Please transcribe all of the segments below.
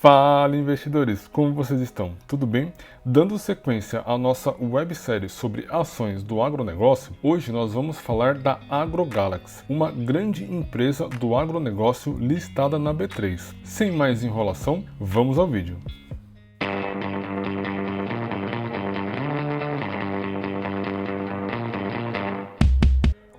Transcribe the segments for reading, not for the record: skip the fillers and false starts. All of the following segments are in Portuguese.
Fala, investidores! Como vocês estão? Tudo bem? Dando sequência à nossa websérie sobre ações do agronegócio, hoje nós vamos falar da AgroGalaxy, uma grande empresa do agronegócio listada na B3. Sem mais enrolação, vamos ao vídeo.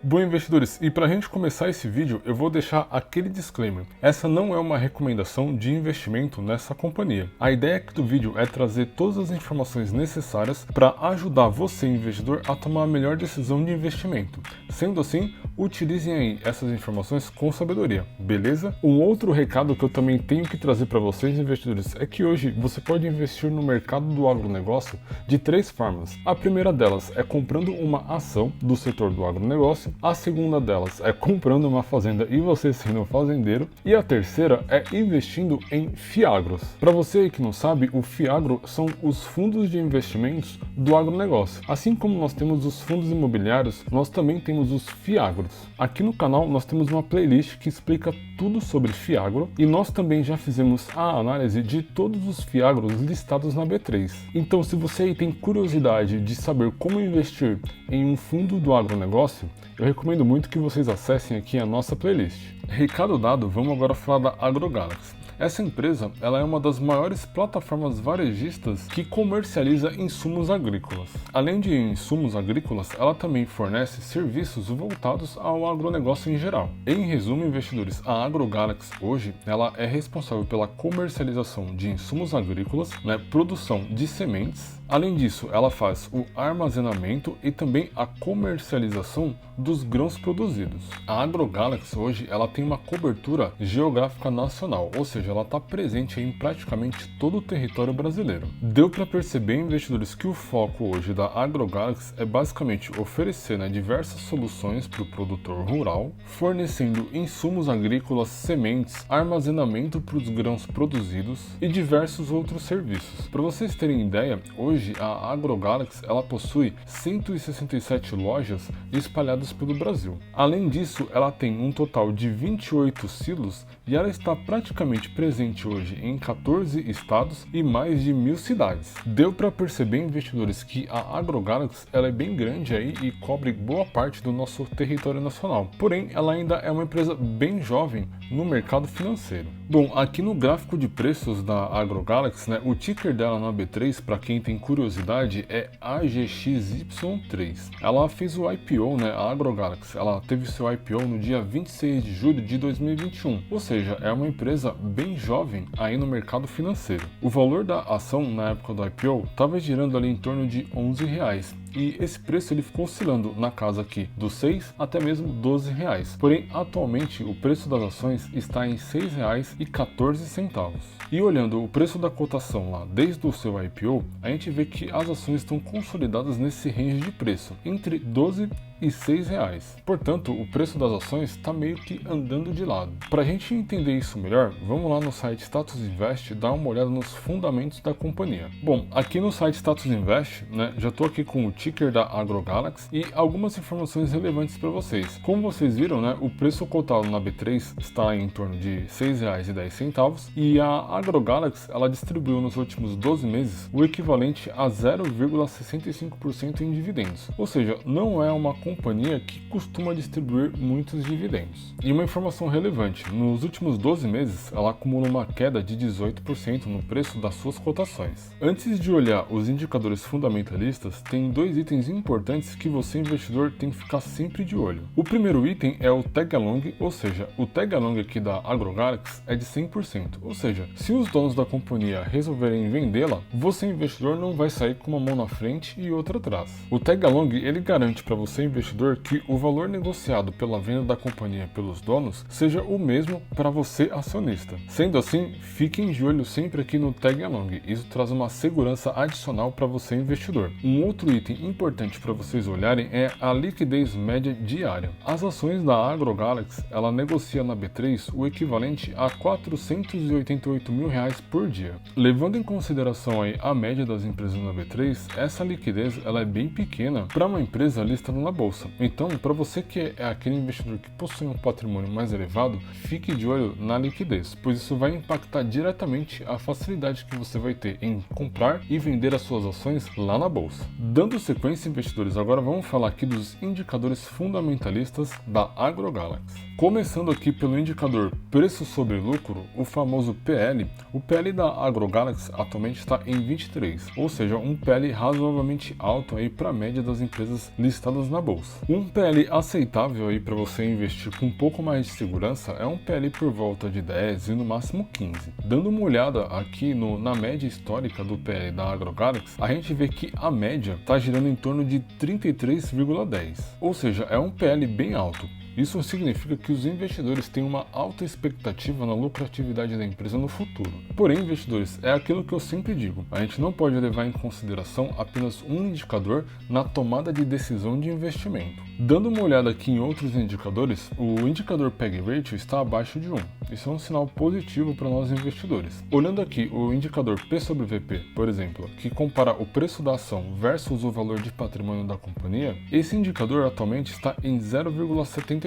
Bom, investidores, e para a gente começar esse vídeo, eu vou deixar aquele disclaimer. Essa não é uma recomendação de investimento nessa companhia. A ideia aqui do vídeo é trazer todas as informações necessárias para ajudar você, investidor, a tomar a melhor decisão de investimento. Sendo assim, utilizem aí essas informações com sabedoria, beleza? Um outro recado que eu também tenho que trazer para vocês, investidores, é que hoje você pode investir no mercado do agronegócio de três formas. A primeira delas é comprando uma ação do setor do agronegócio. A segunda delas é comprando uma fazenda e você sendo um fazendeiro. E a terceira é investindo em FIAGROS. Para você aí que não sabe, o FIAGRO são os fundos de investimentos do agronegócio. Assim como nós temos os fundos imobiliários, nós também temos os FIAGROS. Aqui no canal nós temos uma playlist que explica tudo sobre FIAGRO e nós também já fizemos a análise de todos os FIAGROS listados na B3. Então, se você aí tem curiosidade de saber como investir em um fundo do agronegócio, eu recomendo muito que vocês acessem aqui a nossa playlist. Recado dado, vamos agora falar da AgroGalaxy. Essa empresa ela é uma das maiores plataformas varejistas que comercializa insumos agrícolas. Além de insumos agrícolas, ela também fornece serviços voltados ao agronegócio em geral. Em resumo, investidores, a AgroGalaxy hoje ela é responsável pela comercialização de insumos agrícolas, produção de sementes. Além disso, ela faz o armazenamento e também a comercialização dos grãos produzidos. A AgroGalaxy hoje ela tem uma cobertura geográfica nacional, ou seja, ela está presente em praticamente todo o território brasileiro. Deu para perceber, investidores, que o foco hoje da AgroGalaxy é basicamente oferecer diversas soluções para o produtor rural, fornecendo insumos agrícolas, sementes, armazenamento para os grãos produzidos e diversos outros serviços. Para vocês terem ideia, hoje a AgroGalaxy ela possui 167 lojas espalhadas pelo Brasil. Além disso, ela tem um total de 28 silos e ela está praticamente presente hoje em 14 estados e mais de 1.000 cidades. Deu para perceber, investidores, que a AgroGalaxy ela é bem grande aí e cobre boa parte do nosso território nacional. Porém, ela ainda é uma empresa bem jovem no mercado financeiro. Bom, aqui no gráfico de preços da AgroGalaxy, o ticker dela na B3, para quem tem curiosidade, é AGXY3. Ela fez o IPO, a AgroGalaxy, ela teve seu IPO no dia 26 de julho de 2021, ou seja, é uma empresa bem jovem aí no mercado financeiro. O valor da ação na época do IPO estava girando ali em torno de R$11. E esse preço ele ficou oscilando na casa aqui dos 6 até mesmo R$12. Porém, atualmente o preço das ações está em R$6,14. E olhando o preço da cotação lá desde o seu IPO, a gente vê que as ações estão consolidadas nesse range de preço, entre 12 e R$6. Portanto, o preço das ações está meio que andando de lado. Para a gente entender isso melhor, vamos lá no site Status Invest e dar uma olhada nos fundamentos da companhia. Bom, aqui no site Status Invest, já estou aqui com o ticker da AgroGalaxy e algumas informações relevantes para vocês. Como vocês viram, o preço cotado na B3 está em torno de R$6,10 e a AgroGalaxy ela distribuiu nos últimos 12 meses o equivalente a 0,65% em dividendos. Ou seja, não é uma companhia que costuma distribuir muitos dividendos. E uma informação relevante, nos últimos 12 meses ela acumula uma queda de 18% no preço das suas cotações. Antes de olhar os indicadores fundamentalistas, tem dois itens importantes que você, investidor, tem que ficar sempre de olho. O primeiro item é o tag along, ou seja, o tag along aqui da AgroGalaxy é de 100%, ou seja, se os donos da companhia resolverem vendê-la, você, investidor, não vai sair com uma mão na frente e outra atrás. O tag along ele garante para você, investidor, que o valor negociado pela venda da companhia pelos donos seja o mesmo para você, acionista. Sendo assim, fiquem de olho sempre aqui no tag along, isso traz uma segurança adicional para você, investidor. Um outro item importante para vocês olharem é a liquidez média diária. As ações da AgroGalaxy, ela negocia na B3 o equivalente a R$488 mil por dia. Levando em consideração aí a média das empresas na B3, essa liquidez ela é bem pequena para uma empresa listada na bolsa. Então, para você que é aquele investidor que possui um patrimônio mais elevado, fique de olho na liquidez, pois isso vai impactar diretamente a facilidade que você vai ter em comprar e vender as suas ações lá na bolsa. Dando sequência, investidores, agora vamos falar aqui dos indicadores fundamentalistas da AgroGalaxy. Começando aqui pelo indicador preço sobre lucro, o famoso PL, o PL da AgroGalaxy atualmente está em 23, ou seja, um PL razoavelmente alto aí para a média das empresas listadas na bolsa. Um PL aceitável aí para você investir com um pouco mais de segurança é um PL por volta de 10 e no máximo 15. Dando uma olhada aqui na média histórica do PL da AgroGalaxy, a gente vê que a média está girando em torno de 33,10, ou seja, é um PL bem alto. Isso significa que os investidores têm uma alta expectativa na lucratividade da empresa no futuro. Porém, investidores, é aquilo que eu sempre digo, a gente não pode levar em consideração apenas um indicador na tomada de decisão de investimento. Dando uma olhada aqui em outros indicadores, o indicador PEG Ratio está abaixo de 1. Isso é um sinal positivo para nós investidores. Olhando aqui o indicador P sobre VP, por exemplo, que compara o preço da ação versus o valor de patrimônio da companhia, esse indicador atualmente está em 0,72.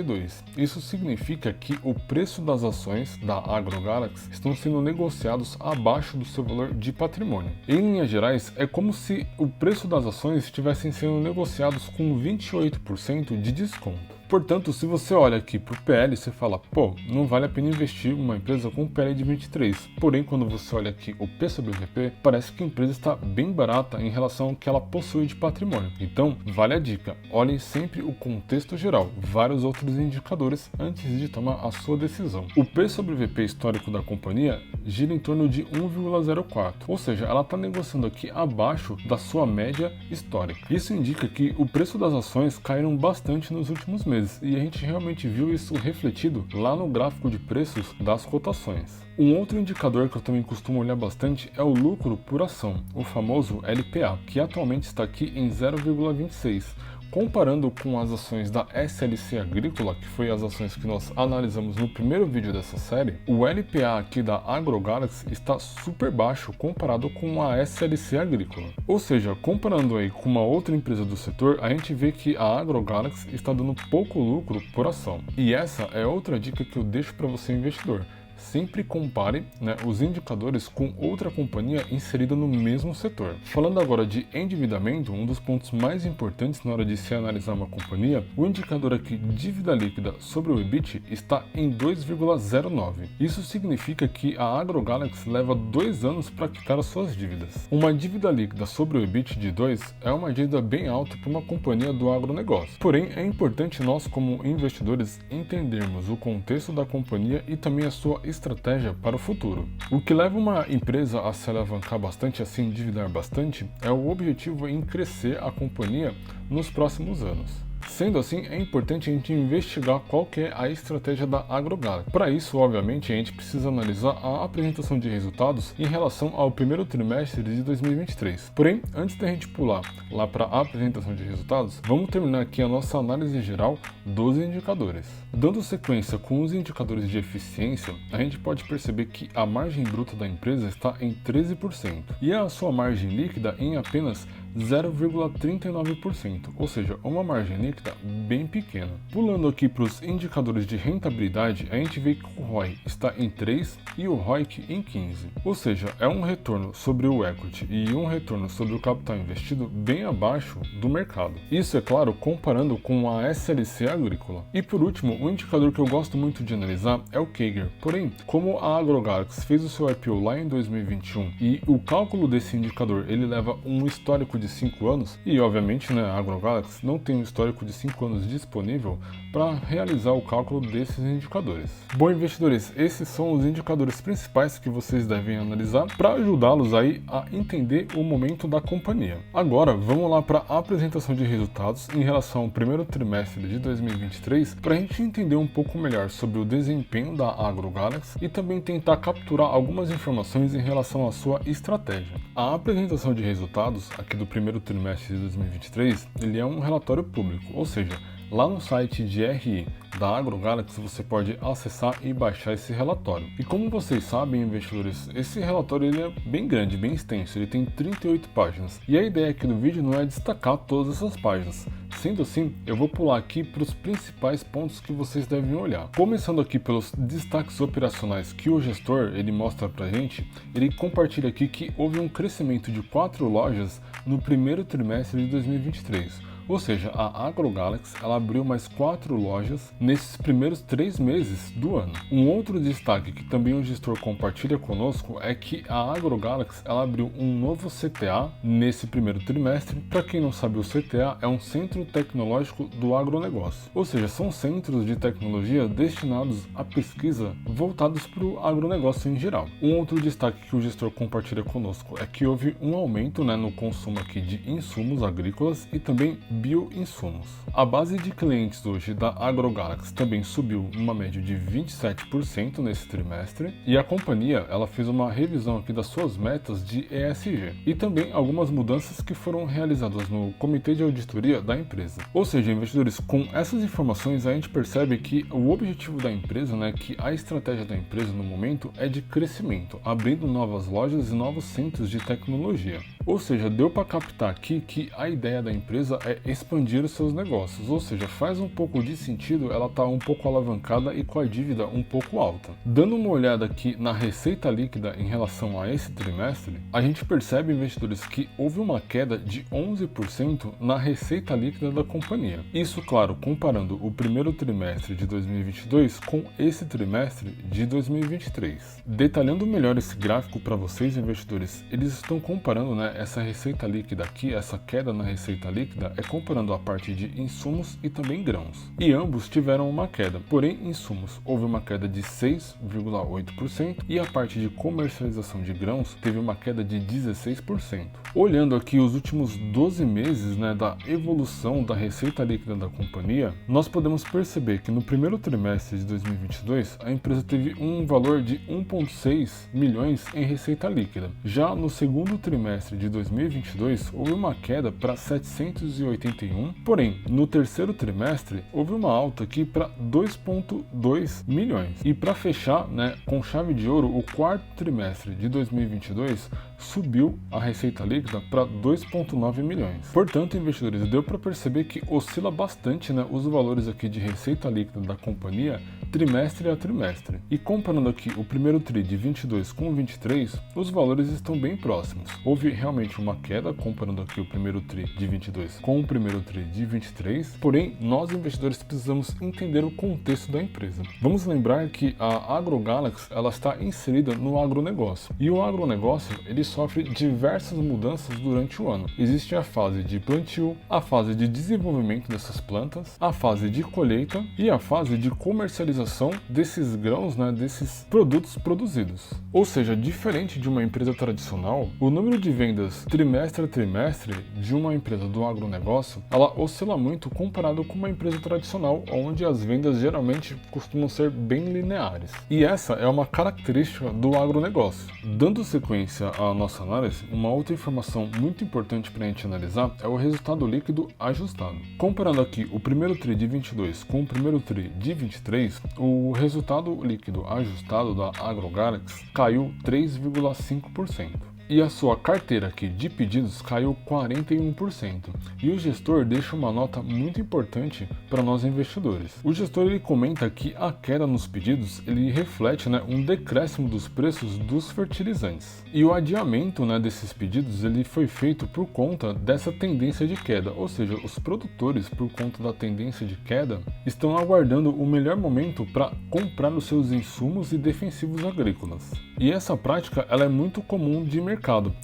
Isso significa que o preço das ações da AgroGalaxy estão sendo negociados abaixo do seu valor de patrimônio. Em linhas gerais, é como se o preço das ações estivessem sendo negociados com 28% de desconto. Portanto, se você olha aqui para o PL, você fala, pô, não vale a pena investir uma empresa com PL de 23. Porém, quando você olha aqui o P sobre VP, parece que a empresa está bem barata em relação ao que ela possui de patrimônio. Então, vale a dica, olhem sempre o contexto geral, vários outros indicadores antes de tomar a sua decisão. O P sobre VP histórico da companhia gira em torno de 1,04, ou seja, ela está negociando aqui abaixo da sua média histórica. Isso indica que o preço das ações caíram bastante nos últimos meses. E a gente realmente viu isso refletido lá no gráfico de preços das cotações. Um outro indicador que eu também costumo olhar bastante é o lucro por ação, o famoso LPA, que atualmente está aqui em 0,26. Comparando com as ações da SLC Agrícola, que foi as ações que nós analisamos no primeiro vídeo dessa série, o LPA aqui da AgroGalaxy está super baixo comparado com a SLC Agrícola. Ou seja, comparando aí com uma outra empresa do setor, a gente vê que a AgroGalaxy está dando pouco lucro por ação. E essa é outra dica que eu deixo para você, investidor. Sempre compare, os indicadores com outra companhia inserida no mesmo setor. Falando agora de endividamento, um dos pontos mais importantes na hora de se analisar uma companhia, o indicador aqui dívida líquida sobre o EBIT está em 2,09. Isso significa que a AgroGalaxy leva 2 anos para quitar as suas dívidas. Uma dívida líquida sobre o EBIT de 2 é uma dívida bem alta para uma companhia do agronegócio. Porém, é importante nós como investidores entendermos o contexto da companhia e também a sua estratégia para o futuro. O que leva uma empresa a se alavancar bastante, a se endividar bastante, é o objetivo em crescer a companhia nos próximos anos. Sendo assim, é importante a gente investigar qual que é a estratégia da AgroGalaxy. Para isso, obviamente, a gente precisa analisar a apresentação de resultados em relação ao primeiro trimestre de 2023. Porém, antes da gente pular lá para a apresentação de resultados, vamos terminar aqui a nossa análise geral dos indicadores. Dando sequência com os indicadores de eficiência, a gente pode perceber que a margem bruta da empresa está em 13% e a sua margem líquida em apenas 0,39%, ou seja, uma margem líquida bem pequena. Pulando aqui para os indicadores de rentabilidade, a gente vê que o ROI está em 3 e o ROIC em 15, ou seja, é um retorno sobre o equity e um retorno sobre o capital investido bem abaixo do mercado. Isso, é claro, comparando com a SLC Agrícola. E por último, o indicador que eu gosto muito de analisar é o CAGR. Porém, como a AgroGalaxy fez o seu IPO lá em 2021 e o cálculo desse indicador ele leva um histórico de 5 anos, e obviamente a AgroGalaxy não tem um histórico de 5 anos disponível para realizar o cálculo desses indicadores. Bom, investidores, esses são os indicadores principais que vocês devem analisar para ajudá-los aí a entender o momento da companhia. Agora, vamos lá para a apresentação de resultados em relação ao primeiro trimestre de 2023 para a gente entender um pouco melhor sobre o desempenho da AgroGalaxy e também tentar capturar algumas informações em relação à sua estratégia. A apresentação de resultados aqui do primeiro trimestre de 2023, ele é um relatório público, ou seja, lá no site de RI da AgroGalaxy você pode acessar e baixar esse relatório. E como vocês sabem, investidores, esse relatório ele é bem grande, bem extenso, ele tem 38 páginas. E a ideia aqui do vídeo não é destacar todas essas páginas. Sendo assim, eu vou pular aqui para os principais pontos que vocês devem olhar. Começando aqui pelos destaques operacionais que o gestor ele mostra pra gente, ele compartilha aqui que houve um crescimento de 4 lojas no primeiro trimestre de 2023. Ou seja, a AgroGalaxy ela abriu mais 4 lojas nesses primeiros 3 meses do ano. Um outro destaque que também o gestor compartilha conosco é que a AgroGalaxy ela abriu um novo CTA nesse primeiro trimestre. Para quem não sabe, o CTA é um centro tecnológico do agronegócio. Ou seja, são centros de tecnologia destinados à pesquisa voltados para o agronegócio em geral. Um outro destaque que o gestor compartilha conosco é que houve um aumento no consumo aqui de insumos agrícolas e também bioinsumos. A base de clientes hoje da AgroGalaxy também subiu uma média de 27% nesse trimestre e a companhia ela fez uma revisão aqui das suas metas de ESG e também algumas mudanças que foram realizadas no comitê de auditoria da empresa. Ou seja, investidores, com essas informações a gente percebe que o objetivo da empresa, que a estratégia da empresa no momento é de crescimento, abrindo novas lojas e novos centros de tecnologia. Ou seja, deu para captar aqui que a ideia da empresa é expandir os seus negócios, ou seja, faz um pouco de sentido ela estar um pouco alavancada e com a dívida um pouco alta. Dando uma olhada aqui na receita líquida em relação a esse trimestre, a gente percebe, investidores, que houve uma queda de 11% na receita líquida da companhia. Isso, claro, comparando o primeiro trimestre de 2022 com esse trimestre de 2023. Detalhando melhor esse gráfico para vocês, investidores, eles estão comparando essa receita líquida aqui, essa queda na receita líquida é comparando a parte de insumos e também grãos. E ambos tiveram uma queda, porém insumos houve uma queda de 6,8% e a parte de comercialização de grãos teve uma queda de 16%. Olhando aqui os últimos 12 meses da evolução da receita líquida da companhia, nós podemos perceber que no primeiro trimestre de 2022 a empresa teve um valor de 1,6 milhões em receita líquida. Já no segundo trimestre de 2022 houve uma queda para 781, porém no terceiro trimestre houve uma alta aqui para 2,2 milhões. E para fechar com chave de ouro, o quarto trimestre de 2022 subiu a receita líquida para 2,9 milhões. Portanto, investidores, deu para perceber que oscila bastante os valores aqui de receita líquida da companhia trimestre a trimestre. E comparando aqui o primeiro tri de 22 com 23, os valores estão bem próximos. Houve realmente uma queda comparando aqui o primeiro tri de 22 com o primeiro tri de 23, porém nós investidores precisamos entender o contexto da empresa. Vamos lembrar que a AgroGalaxy ela está inserida no agronegócio e o agronegócio ele sofre diversas mudanças durante o ano. Existe a fase de plantio, a fase de desenvolvimento dessas plantas, a fase de colheita e a fase de comercialização desses grãos, desses produtos produzidos. Ou seja, diferente de uma empresa tradicional, o número de vendas trimestre a trimestre de uma empresa do agronegócio, ela oscila muito comparado com uma empresa tradicional, onde as vendas geralmente costumam ser bem lineares. E essa é uma característica do agronegócio. Dando sequência à nossa análise, uma outra informação muito importante para a gente analisar é o resultado líquido ajustado. Comparando aqui o primeiro tri de 22 com o primeiro tri de 23, o resultado líquido ajustado da AgroGalaxy caiu 3,5%. E a sua carteira aqui de pedidos caiu 41%. E o gestor deixa uma nota muito importante para nós investidores. O gestor ele comenta que a queda nos pedidos ele reflete um decréscimo dos preços dos fertilizantes. E o adiamento desses pedidos ele foi feito por conta dessa tendência de queda, ou seja, os produtores, por conta da tendência de queda, estão aguardando o melhor momento para comprar os seus insumos e defensivos agrícolas. E essa prática ela é muito comum de mercado.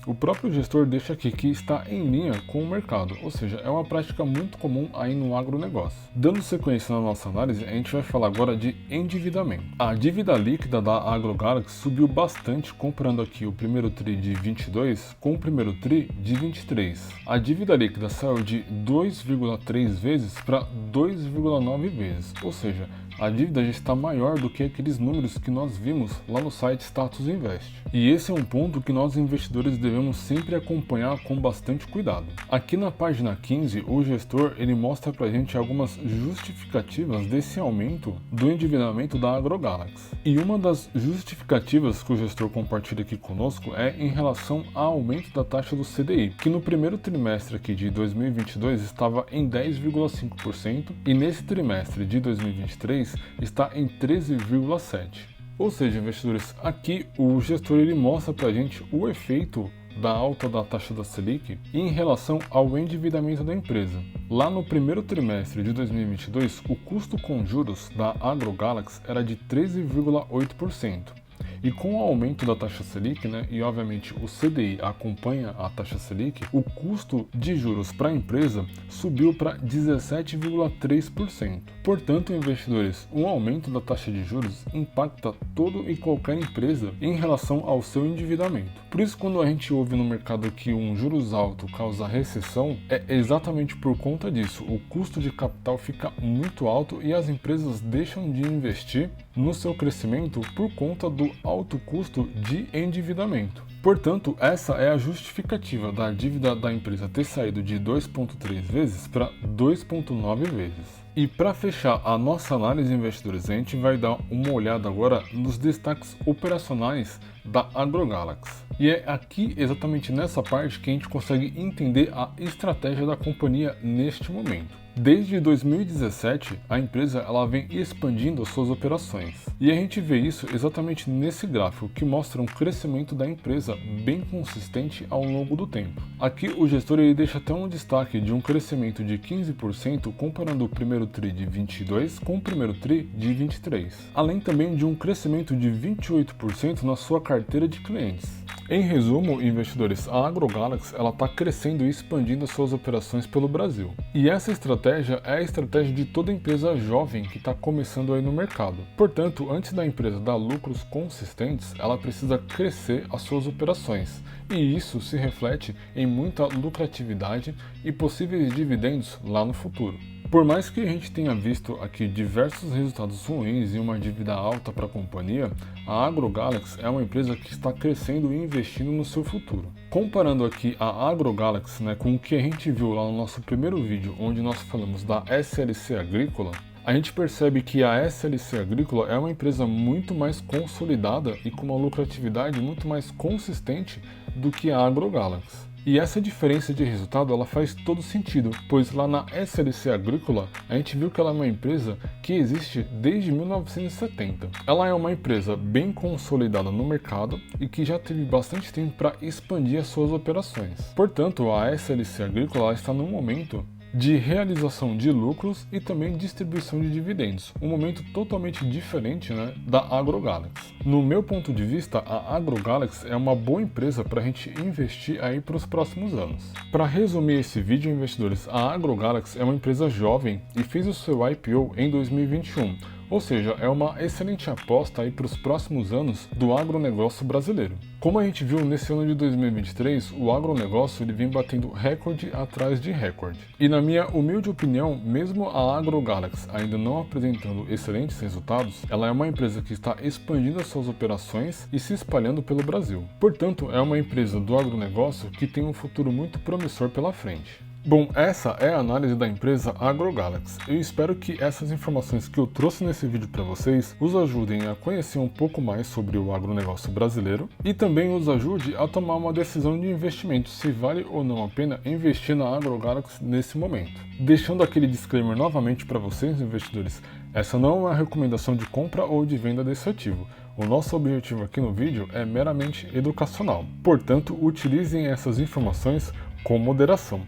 O próprio gestor deixa aqui que está em linha com o mercado, ou seja, é uma prática muito comum aí no agronegócio. Dando sequência na nossa análise, a gente vai falar agora de endividamento. A dívida líquida da AgroGalaxy subiu bastante comparando aqui o primeiro tri de 22 com o primeiro tri de 23. A dívida líquida saiu de 2,3 vezes para 2,9 vezes, ou seja, a dívida já está maior do que aqueles números que nós vimos lá no site Status produtos investe. E esse é um ponto que nós investidores devemos sempre acompanhar com bastante cuidado. Aqui na página 15, o gestor ele mostra pra gente algumas justificativas desse aumento do endividamento da AgroGalaxy. E uma das justificativas que o gestor compartilha aqui conosco é em relação ao aumento da taxa do CDI, que no primeiro trimestre aqui de 2022 estava em 10,5% e nesse trimestre de 2023 está em 13,7%. Ou seja, investidores, aqui o gestor ele mostra pra gente o efeito da alta da taxa da Selic em relação ao endividamento da empresa. Lá no primeiro trimestre de 2022, o custo com juros da AgroGalaxy era de 13,8%. E com o aumento da taxa Selic, e obviamente o CDI acompanha a taxa Selic, o custo de juros para a empresa subiu para 17,3%. Portanto, investidores, um aumento da taxa de juros impacta todo e qualquer empresa em relação ao seu endividamento. Por isso, quando a gente ouve no mercado que um juros alto causa recessão, é exatamente por conta disso. O custo de capital fica muito alto e as empresas deixam de investir no seu crescimento por conta do alto custo de endividamento. Portanto, essa é a justificativa da dívida da empresa ter saído de 2,3 vezes para 2,9 vezes. E para fechar a nossa análise, investidores, a gente vai dar uma olhada agora nos destaques operacionais da AgroGalaxy. E é aqui, exatamente nessa parte, que a gente consegue entender a estratégia da companhia neste momento. Desde 2017, a empresa ela vem expandindo as suas operações. E a gente vê isso exatamente nesse gráfico, que mostra um crescimento da empresa bem consistente ao longo do tempo. Aqui o gestor ele deixa até um destaque de um crescimento de 15% comparando o primeiro TRI de 22 com o primeiro TRI de 23. Além também de um crescimento de 28% na sua carteira de clientes. Em resumo, investidores, a AgroGalaxy ela está crescendo e expandindo as suas operações pelo Brasil. E essa estratégia é a estratégia de toda empresa jovem que está começando aí no mercado. Portanto, antes da empresa dar lucros consistentes, ela precisa crescer as suas operações. E isso se reflete em muita lucratividade e possíveis dividendos lá no futuro. Por mais que a gente tenha visto aqui diversos resultados ruins e uma dívida alta para a companhia, a AgroGalaxy é uma empresa que está crescendo e investindo no seu futuro. Comparando aqui a AgroGalaxy com o que a gente viu lá no nosso primeiro vídeo, onde nós falamos da SLC Agrícola, a gente percebe que a SLC Agrícola é uma empresa muito mais consolidada e com uma lucratividade muito mais consistente do que a AgroGalaxy. E essa diferença de resultado ela faz todo sentido, pois lá na SLC Agrícola a gente viu que ela é uma empresa que existe desde 1970. Ela é uma empresa bem consolidada no mercado e que já teve bastante tempo para expandir as suas operações. Portanto, a SLC Agrícola ela está no momento de realização de lucros e também distribuição de dividendos, um momento totalmente diferente da AgroGalaxy. No meu ponto de vista, a AgroGalaxy é uma boa empresa para a gente investir aí para os próximos anos. Para resumir esse vídeo, investidores, a AgroGalaxy é uma empresa jovem e fez o seu IPO em 2021. Ou seja, é uma excelente aposta aí para os próximos anos do agronegócio brasileiro. Como a gente viu nesse ano de 2023, o agronegócio ele vem batendo recorde atrás de recorde. E na minha humilde opinião, mesmo a AgroGalaxy ainda não apresentando excelentes resultados, ela é uma empresa que está expandindo as suas operações e se espalhando pelo Brasil. Portanto, é uma empresa do agronegócio que tem um futuro muito promissor pela frente. Bom, essa é a análise da empresa AgroGalaxy. Eu espero que essas informações que eu trouxe nesse vídeo para vocês os ajudem a conhecer um pouco mais sobre o agronegócio brasileiro e também os ajude a tomar uma decisão de investimento, se vale ou não a pena investir na AgroGalaxy nesse momento. Deixando aquele disclaimer novamente para vocês, investidores, essa não é uma recomendação de compra ou de venda desse ativo. O nosso objetivo aqui no vídeo é meramente educacional. Portanto, utilizem essas informações com moderação.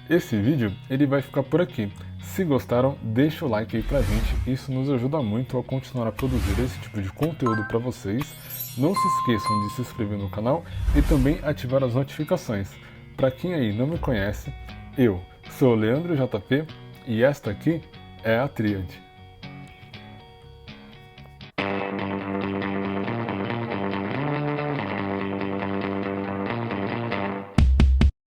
Esse vídeo ele vai ficar por aqui. Se gostaram, deixa o like aí pra gente, isso nos ajuda muito a continuar a produzir esse tipo de conteúdo para vocês. Não se esqueçam de se inscrever no canal e também ativar as notificações. Para quem aí não me conhece, eu sou o Leandro JP e esta aqui é a Tríade.